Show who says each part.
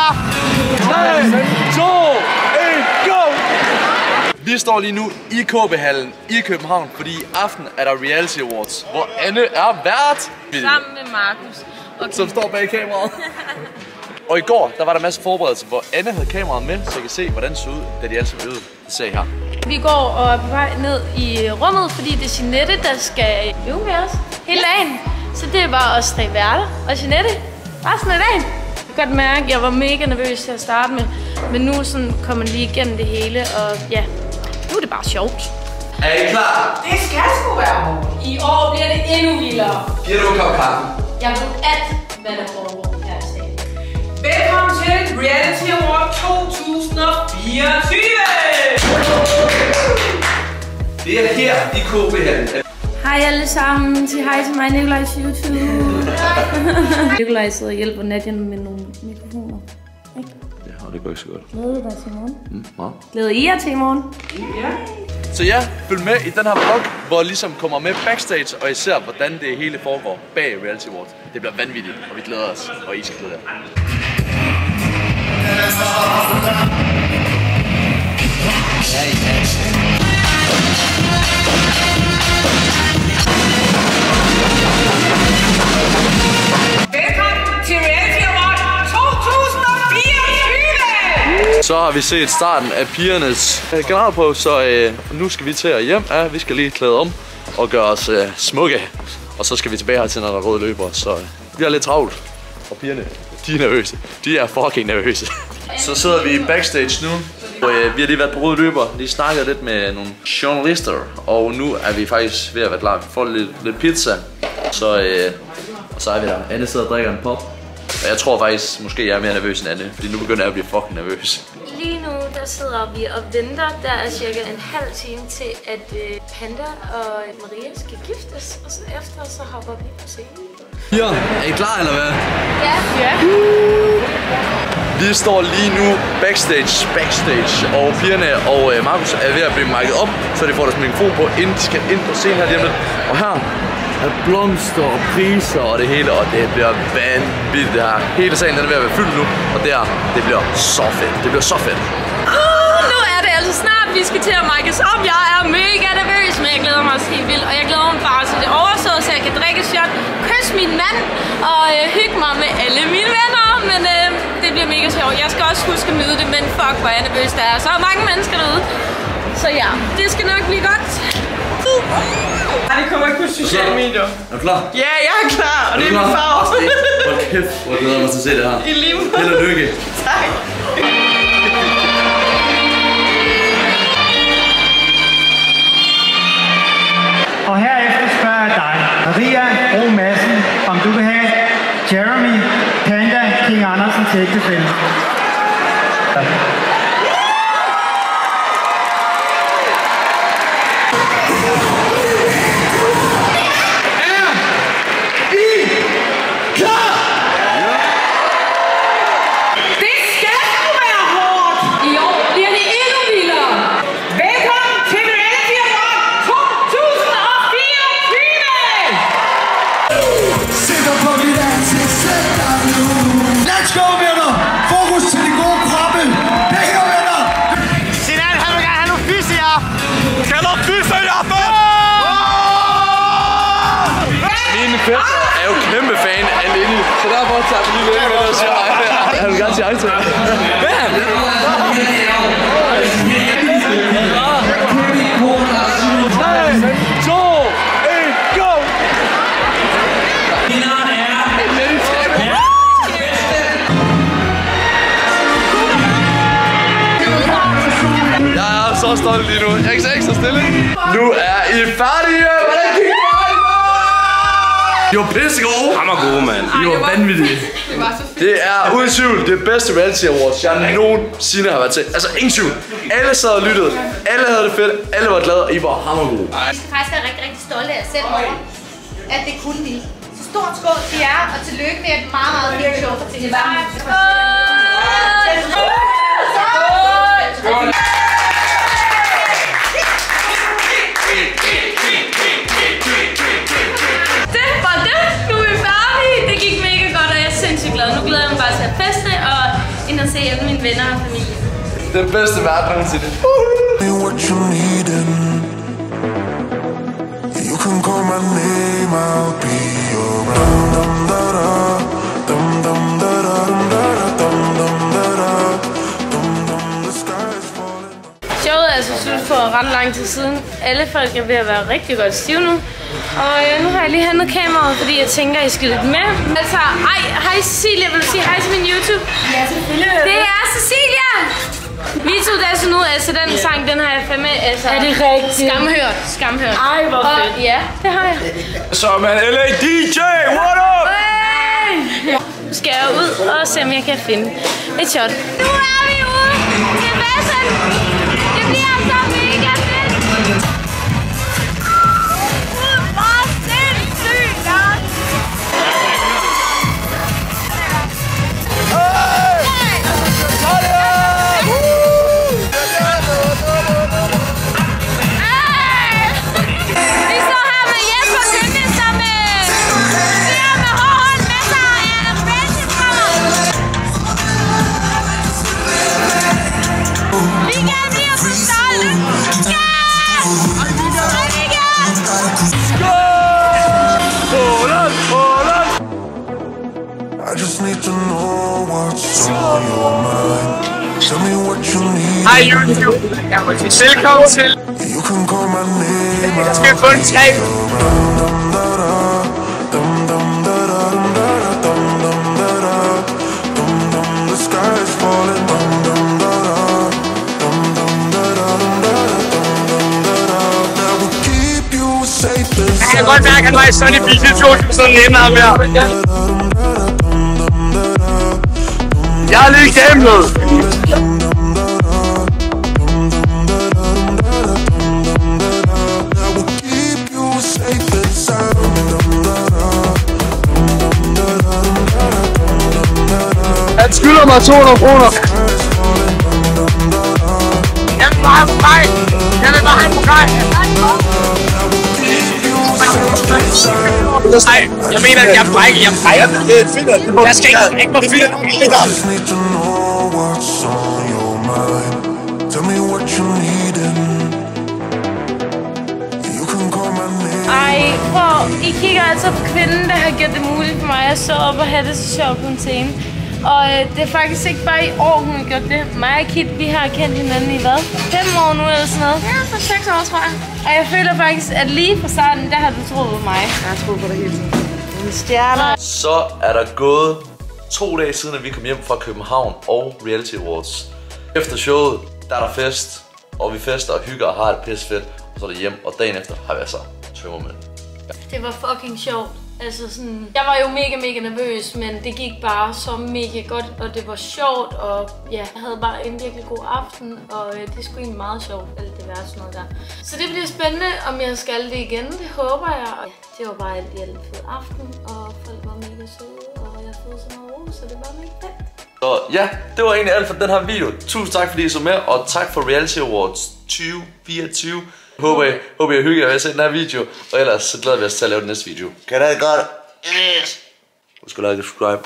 Speaker 1: klar? 3, 2, 1, go! Vi står lige nu i KB-hallen i København, fordi i aften er der Reality Awards, hvor Anne er vært.
Speaker 2: Sammen med Markus.
Speaker 1: Okay. Som står bag kameraet. Og i går, der var der masser af forberedelser, hvor Anne havde kameraet med, så jeg kan se, hvordan det så ud, da de alle sammen øvede. Det ser I her.
Speaker 2: Vi går og er på vej ned i rummet, fordi det er Jeanette, der skal øve med os hele dagen. Så det er bare os tre værter. Og Jeanette, resten af dagen. Jeg kan godt mærke, at jeg var mega nervøs til at starte med. Men nu sådan kommer man lige igennem det hele, og ja, nu er det bare sjovt.
Speaker 1: Er I klar?
Speaker 3: Det skal sgu være hårdt.
Speaker 2: I år bliver det endnu vildere.
Speaker 1: Giver du en kop kaffe?
Speaker 2: Jeg ved alt, hvad der foregår her i stedet.
Speaker 3: Velkommen til Reality Award 2024!
Speaker 1: Det er her i KB-hallen.
Speaker 2: Hej alle sammen. Sig hej til mig, Nikolajs YouTube. Nikolaj sidder og hjælper Nadia med nogle mikrofoner. Ikke?
Speaker 1: Ja, det går ikke så godt.
Speaker 2: Glæder du dig til i morgen?
Speaker 1: Ja.
Speaker 2: Glæder I jer til i morgen?
Speaker 3: Ja.
Speaker 1: Så ja, følg med i den her vlog, hvor jeg ligesom kommer med backstage, og I ser, hvordan det hele foregår bag Reality Awards. Det bliver vanvittigt, og vi glæder os, og I skal glæde jer.
Speaker 3: Velkommen til Reality Award 2024!
Speaker 1: Så har vi set starten af pigernes generalprøve, så nu skal vi til at hjem. Ja, vi skal lige klæde om og gøre os smukke. Og så skal vi tilbage her til, når der er røde løber. Så vi har lidt travlt. Og pigerne, de er nervøse. De er fucking nervøse. Så sidder vi backstage nu. Og vi har lige været på røde løber. Lige snakket lidt med nogle journalister. Og nu er vi faktisk ved at være klar. Vi får lidt pizza. Og så er vi der. Anne sidder og drikker en pop. Og jeg tror faktisk, måske jeg er mere nervøs end Anne. Fordi nu begynder jeg at blive fucking nervøs.
Speaker 2: Lige nu, der sidder vi og venter. Der er cirka en halv time til, at Panda og Maria skal giftes. Og så efter, så hopper vi på scenen.
Speaker 1: Ja, er I klar eller hvad?
Speaker 2: Ja.
Speaker 1: Vi står lige nu backstage, og pigerne og Markus er ved at blive mic'et op, så de får deres mikrofon på, inden de skal ind på scenen her lige om lidt. Og her er blomster og priser og det hele, og det bliver vanvittigt det her. Hele salen er ved at være fyldt nu, og det bliver så fedt. Det bliver så fedt.
Speaker 2: Nu er det altså snart, vi skal til at mic'es op. Jeg er mega nervøs, men jeg glæder mig også helt vildt. Og jeg glæder mig bare til det overstået, så jeg kan drikke et shot, kysse min mand og hygge mig med alle mine venner. Men det bliver mega sjovt. Jeg skal også huske at nyde det, men fuck, hvor er jeg nervøs, der er så mange mennesker derude. Så ja, det skal nok blive godt.
Speaker 3: Nej, det kommer ikke på sociale medier.
Speaker 1: Er du klar?
Speaker 3: Ja, jeg er klar, og det er min farve.
Speaker 1: Hold kæft, hvor jeg glæder mig til at se det her.
Speaker 3: I lige måde.
Speaker 1: Held og lykke.
Speaker 3: Tak.
Speaker 4: Og herefter spørger jeg dig, Maria Bro Madsen, om du vil have Jeremy Panda King Andersen til ægtefælle.
Speaker 1: Mine fætter er jo kæmpe fan af Lenny, så derfor tager vi lige lidt med og siger hej. Jeg vil gerne sige hej til jer. Bam! 3, 2, 1, go! Jeg er så stolt lige nu. Jeg kan ikke så stille. Nu er I færdige. Hvordan gik det? Det var pissegode.
Speaker 5: Hammergode, mand.
Speaker 1: Det var vanvittigt.
Speaker 3: Det var så fedt.
Speaker 1: Det er uden tvivl det bedste reality awards, jeg nogensinde har været til. Altså ingen tvivl. Alle sad og lyttede. Alle havde det fedt. Alle var glade, og I var hammergode.
Speaker 6: Vi skal faktisk være rigtig, rigtig stolte af os selv over, at det kunne vi. Så stort skål til jer, og tillykke med et meget, meget fint show for TV. Skål!
Speaker 2: Det var det. Nu er vi færdige. Det gik mega godt, og jeg er sindssygt glad. Nu glæder jeg mig bare til at feste og ind og at se alle mine venner og familie.
Speaker 1: Den bedste verden nogensinde.
Speaker 5: You can call my name, I'll be around. Dum da da, dum dum da da, dum dum da da, dum dum the sky is falling.
Speaker 2: Showet er altså slut for ret lang tid siden. Alle folk er ved at være rigtig godt stive nu. Og nu har jeg lige hentet kameraet, fordi jeg tænker, at I skal lidt med. Altså, hej Cecilia, vil du sige hej til min YouTube?
Speaker 3: Ja, selvfølgelig.
Speaker 2: Det er Cecilia! Vito Dasso nu, altså den sang, den har jeg fandme, altså...
Speaker 3: Er det rigtigt?
Speaker 2: Skamhørt.
Speaker 3: Ej, hvor fedt.
Speaker 2: Ja, det har jeg.
Speaker 1: Så man, LA DJ, what up?
Speaker 2: Nu skal jeg ud og se, om jeg kan finde et shot. Nu er vi ude til bassen. Det bliver så mega fedt. Hvor sindssygt godt. Vi står her med Jesper Kønge, som siger med hårdt med sig af Racing-kommer. Vi kan blive så stolte.
Speaker 5: I just need to know what's on your mind. Tell me what you need.
Speaker 7: Hej YouTube, velkommen til.
Speaker 5: You can call my name.
Speaker 7: Jeg skal få en tag.
Speaker 5: The sky is falling. That will keep you safe.
Speaker 7: Jeg kan godt mærke, at han var i Sunny Beach i 2019 ham her. Jeg har lige gamblet. Han skylder mig 200 kroner. Jeg vil bare have på grej. Nej, jeg mener, at jeg er brækket. Jeg skal ikke på film.
Speaker 5: Just need to know what's on your mind. Tell me what you need. You can call my name.
Speaker 2: Ej, prøv. I kigger altså på kvinden, der har gjort det muligt for mig at stå op og have det så sjovt på en scene. Og det er faktisk ikke bare i år, hun har gjort det. Mig og Kit, vi har kendt hinanden i hvad? 5 år nu eller sådan noget?
Speaker 3: Ja, for 6 år, tror jeg.
Speaker 2: Og jeg føler faktisk, at lige fra starten, der har du troet på mig.
Speaker 3: Jeg har troet på det hele tiden.
Speaker 2: En stjerne.
Speaker 1: Så er der gået 2 dage siden, at vi kom hjem fra København og Reality Awards. Efter showet, der er der fest, og vi fester og hygger og har det pisse fedt. Og så er det hjem, og dagen efter har vi altså tømmermænd.
Speaker 2: Det var fucking sjovt. Altså sådan, jeg var jo mega nervøs, men det gik bare så mega godt, og det var sjovt, og ja, jeg havde bare en virkelig god aften, og det er sgu egentlig meget sjovt, alt det værste sådan noget der. Så det bliver spændende, om jeg skal det igen, det håber jeg. Og ja, det var bare alt i alt en fed aften, og folk var mega søde, og jeg har fået så meget ro, så det var mega fedt.
Speaker 1: Så ja, det var egentlig alt for den her video. Tusind tak fordi I så med, og tak for Reality Awards 2024. Håber I hygger jer ved at se den her video, og ellers så glæder vi os til at lave den næste video. Kan det godt? Yes! Husk at like og subscribe.